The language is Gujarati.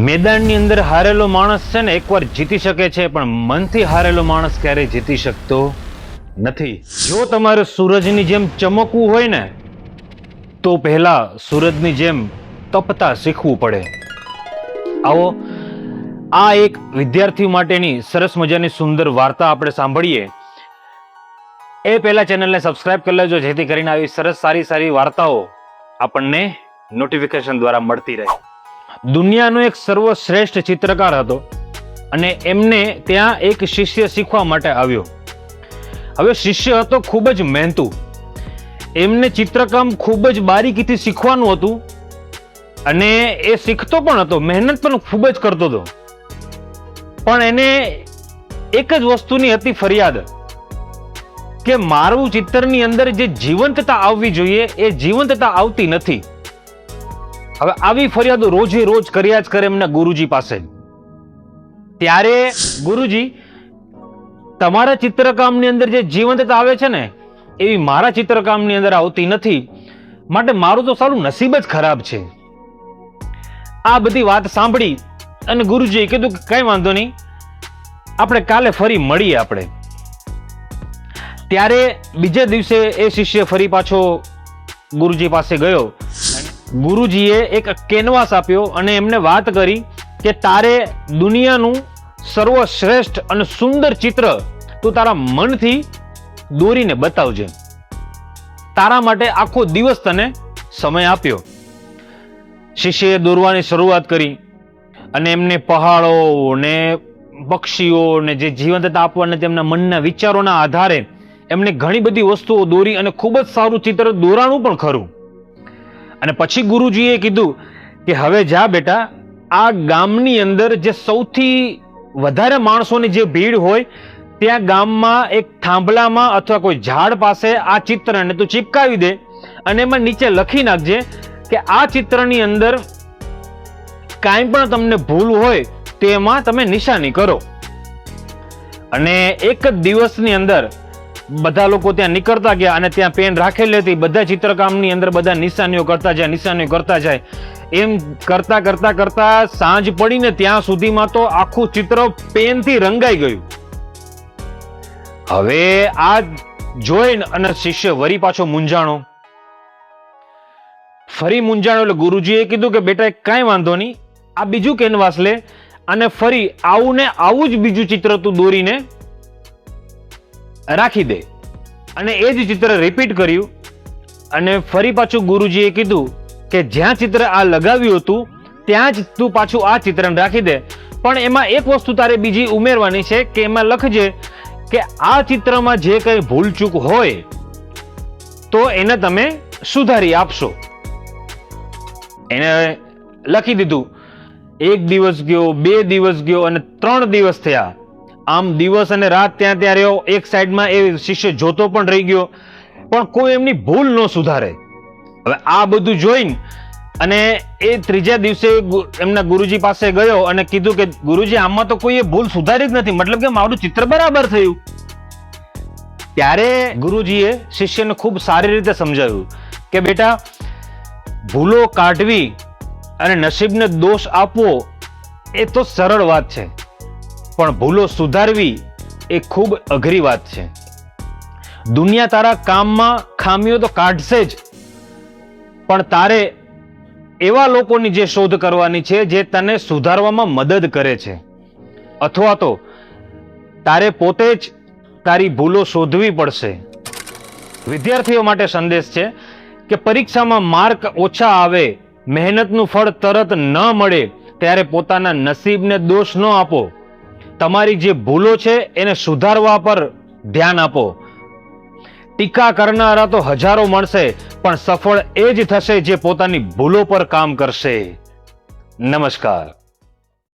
મેદાનની અંદર હારેલો માણસ છે ને એકવાર જીતી શકે છે, પણ મનથી હારેલો માણસ ક્યારેય જીતી શકતો નથી. જો તમારે સૂરજની જેમ ચમકવું હોય ને તો પહેલા સૂરજની જેમ તપતા શીખવું પડે. આવો આ એક વિદ્યાર્થી માટેની સરસ મજાની સુંદર વાર્તા આપણે સાંભળીએ. એ પહેલા ચેનલને સબસ્ક્રાઇબ કરી લેજો, જેથી કરીને આવી સરસ સારી વાર્તાઓ આપણને નોટિફિકેશન દ્વારા મળતી રહે. દુનિયાનો એક સર્વશ્રેષ્ઠ ચિત્રકાર હતો અને એમને ત્યાં એક શિષ્ય શીખવા માટે આવ્યો. હવે શિષ્ય હતો ખૂબ જ મહેનતુ. એમને ચિત્રકામ ખૂબ જ બારીકીથી શીખવાનું હતું અને એ શીખતો પણ હતો, મહેનત પણ ખૂબ જ કરતો હતો. પણ એને એક જ વસ્તુની હતી ફરિયાદ કે મારું ચિત્રની અંદર જે જીવંતતા આવવી જોઈએ એ જીવંતતા આવતી નથી. હવે આવી ફરિયાદો રોજે રોજ કર્યા જ કરે એમના ગુરુજી પાસે. ત્યારે ગુરુજી, તમારા ચિત્રકામની અંદર જે જીવંતતા આવે છે ને એવી મારા ચિત્રકામની અંદર આવતી નથી, માટે મારું તો સારું નસીબ જ ખરાબ છે. આ બધી વાત સાંભળી અને ગુરુજીએ કીધું કે કઈ વાંધો નહીં, આપણે કાલે ફરી મળીએ આપણે. ત્યારે બીજા દિવસે એ શિષ્ય ફરી પાછો ગુરુજી પાસે ગયો. ગુરુજીએ એક કેનવાસ આપ્યો અને એમને વાત કરી કે તારે દુનિયાનું સર્વશ્રેષ્ઠ અને સુંદર ચિત્ર તું તારા મનથી દોરીને બતાવજે. તારા માટે આખો દિવસ તને સમય આપ્યો. શિષ્યએ દોરવાની શરૂઆત કરી અને એમને પહાડો ને પક્ષીઓ ને જે જીવંતતા આપવાના તેમના મનના વિચારોના આધારે એમને ઘણી બધી વસ્તુઓ દોરી અને ખૂબ જ સારું ચિત્ર દોરાણું પણ ખરું. અને પછી ગુરુજીએ કીધું કે હવે જા બેટા, આ ગામની અંદર જે સૌથી વધારે માણસોની જે ભીડ હોય ત્યાં ગામમાં એક થાંભલામાં અથવા કોઈ ઝાડ પાસે આ ચિત્રને તું ચિપકાવી દે અને એમાં નીચે લખી નાખજે કે આ ચિત્રની અંદર કાંઈ પણ તમને ભૂલ હોય તેમાં તમે નિશાની કરો. અને એક જ દિવસની અંદર બધા લોકો ત્યાં નીકળતા ગયા અને ત્યાં પેન રાખેલી હતી. બધા ચિત્રકામની અંદર બધા નિશાનીઓ કરતા જાય. એમ કરતા કરતા સાંજ પડીને ત્યાં સુધીમાં તો આખું ચિત્ર પેનથી રંગાઈ ગયું. હવે આ જોઈને અને શિષ્ય વરી પાછો મૂંઝાણો. ફરી મૂંઝાણો એટલે ગુરુજીએ કીધું કે બેટા કાંઈ વાંધો નહીં, આ બીજું કેનવાસ લે અને ફરી આવું ને આવું જ બીજું ચિત્ર તું દોરીને રાખી દે. અને એ જ ચિત્ર રિપીટ કર્યું અને ફરી પાછું ગુરુજીએ કીધું કે જ્યાં ચિત્ર આ લગાવ્યું હતું ત્યાં જ તું પાછું આ ચિત્રને રાખી દે, પણ એમાં એક વસ્તુ તારે બીજી ઉમેરવાની છે કે એમાં લખજે કે આ ચિત્રમાં જે કંઈ ભૂલચૂક હોય તો એને તમે સુધારી આપશો. એને લખી દીધું. એક દિવસ ગયો, 2 દિવસ ગયો અને 3 દિવસ થયા. આમ દિવસ અને રાત ત્યાં રહ્યો. એક સાઈડમાં એ શિષ્ય જોતો પણ રહી ગયો, પણ કોઈ એમની ભૂલ ન સુધારે. હવે આ બધું જોઈને અને એ ત્રીજા દિવસે એમના ગુરુજી પાસે ગયો અને કીધું કે ગુરુજી, આમાં તો કોઈ ભૂલ સુધારી જ નથી, મતલબ કે મારું ચિત્ર બરાબર થયું. ત્યારે ગુરુજીએ શિષ્યને ખૂબ સારી રીતે સમજાવ્યું કે બેટા, ભૂલો કાઢવી અને નસીબને દોષ આપવો એ તો સરળ વાત છે, પણ ભૂલો સુધારવી એ ખૂબ અઘરી વાત છે. દુનિયા તારા કામમાં ખામીઓ તો કાઢશે જ, પણ તારે એવા લોકોની જે શોધ કરવાની છે જે તને સુધારવામાં મદદ કરે છે, અથવા તો તારે પોતે જ તારી ભૂલો શોધવી પડશે. વિદ્યાર્થીઓ માટે સંદેશ છે કે પરીક્ષામાં માર્ક ઓછા આવે, મહેનતનું ફળ તરત ન મળે ત્યારે પોતાના નસીબને દોષ ન આપો. તમારી જે ભૂલો છે એને સુધારવા પર ધ્યાન આપો. ટીકા કરનારા તો હજારો મળશે, પણ સફળ એ જ થશે જે પોતાની ભૂલો પર કામ કરશે. નમસ્કાર.